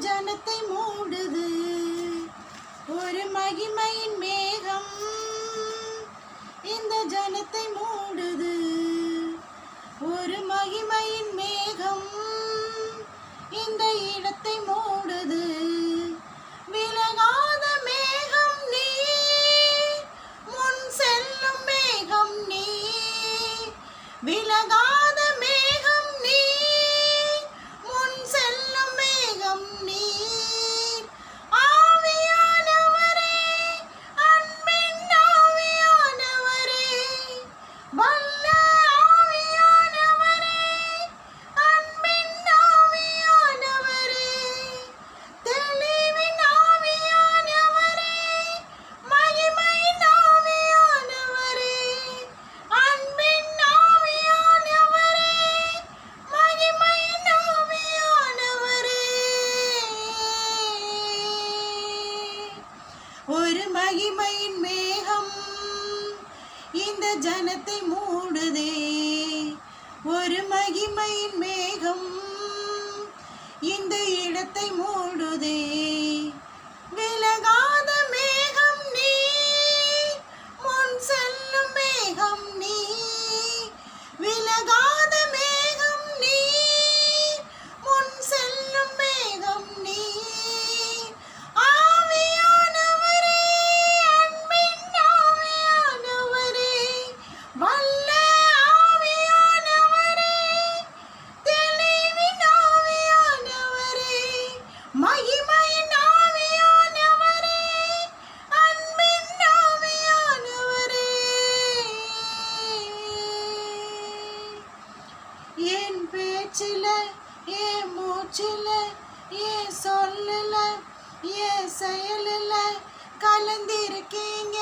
ஜனத்தை மூடுது ஒரு மகிமையின் மேகம். இந்த ஜனத்தை மூடுது ஒரு மகிமையின் மேகம். இந்த இடத்தை மூடுது விலகாத மேகம் நீ, முன் செல்லும் மேகம் நீ. விலகாத மேகம் நீ, முன் செல்லும் மேகம் நீ. ஆவியானவரே, அன்பின் ஆவியானவரே, வல்ல ஆவியானவரே, அன்பின் ஆவியானவரே, தெளிவின் ஆவியானவரே, மகிமையின் ஆவியானவரே, அன்பின் ஆவியானவரே, மகிமையின் ஆவியானவரே. ஒரு மகிமையின் மேகம் இந்த ஜனத்தை மூடுதே. ஒரு மகிமையின் மேகம் இந்த இடத்தை மூடுதே. விலகாத மேகம் நீ, முன் செல்லும் மேகம் நீ. விலகாத மேகம் நீ, முன் செல்லும் மேகம் நீ. ஆவியானவரே, அன்பின் ஆவியானவரே, வல்ல ஆவியானவரே, தெளிவின் ஆவியானவரே, மகிமையின் ஆவியானவரே, அன்பின் ஆவியானவரே. என் பேச்சில, என் மூச்சில, என் சொல்லல, என் செயலில கலந்திருக்கீங்க.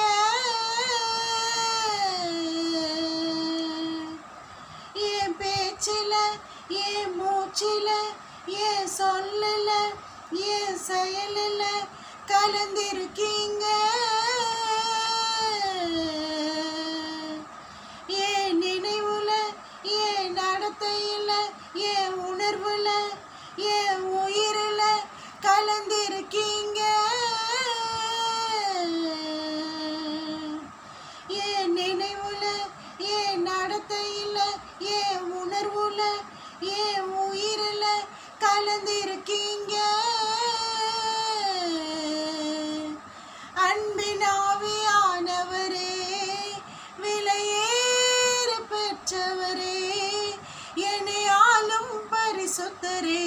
என் பேச்சில, என் மூச்சில, என் சொல்லல, என் செயலில கலந்திருக்கீங்க. என் நினைவுல, என் நடத்தையில, என் உணர்வுல, என் உயிரில கலந்திருக்கீங்க. என் நினைவுல, என் நடத்தையில, என் உணர்வுல, என் உயிரில கலந்திருக்கீங்க. அன்பின் ஆவியானவரே, விலையேற பெற்றவரே, என்னை ஆளும் பரிசுத்தரே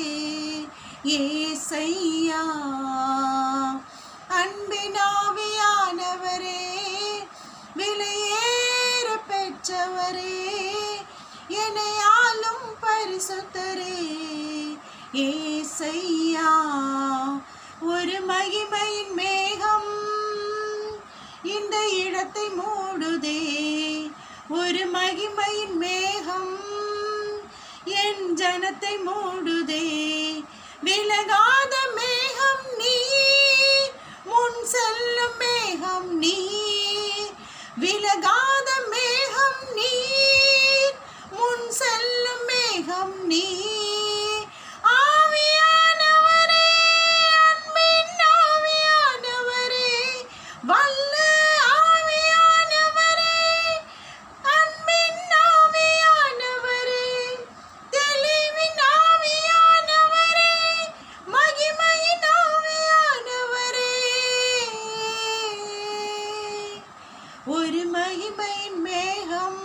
ஏசையா. அன்பின் ஆவியானவரே, விலையேற பெற்றவரே, என்னை ஆளும் பரிசுத்தரே ஏசையா. ஒரு மகிமையின் மேகம் இந்த இடத்தை மூடுதே. ஒரு மகிமையின் மேகம் என் ஜனத்தை மூடுதே. விலகாத மேகம் நீ, முன் செல்லும் மேகம் நீ. விலகாத மேகம் நீ, முன் செல்லும் மேகம் நீ. ஆவியானவரே, அன்பின் ஆவியானவரே, வல்ல ஆவியானவரே, அன்பின் ஆவியானவரே, தெளிவின் ஆவியானவரே, மகிமையின் ஆவியானவரே. ஒரு மகிமையின் மேகம்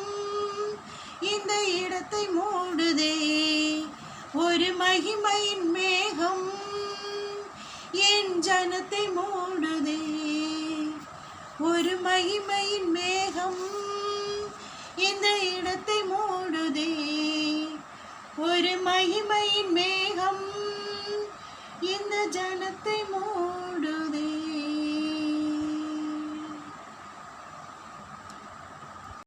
இந்த இடத்தை மூடுதே. ஒரு மகிமையின் மேகம் என் ஜனத்தை மூடுதே. ஒரு மகிமையின் மேகம் இந்த இடத்தை மூடுதே. ஒரு மகிமையின் மேகம் இந்த ஜனத்தை மூடுதே.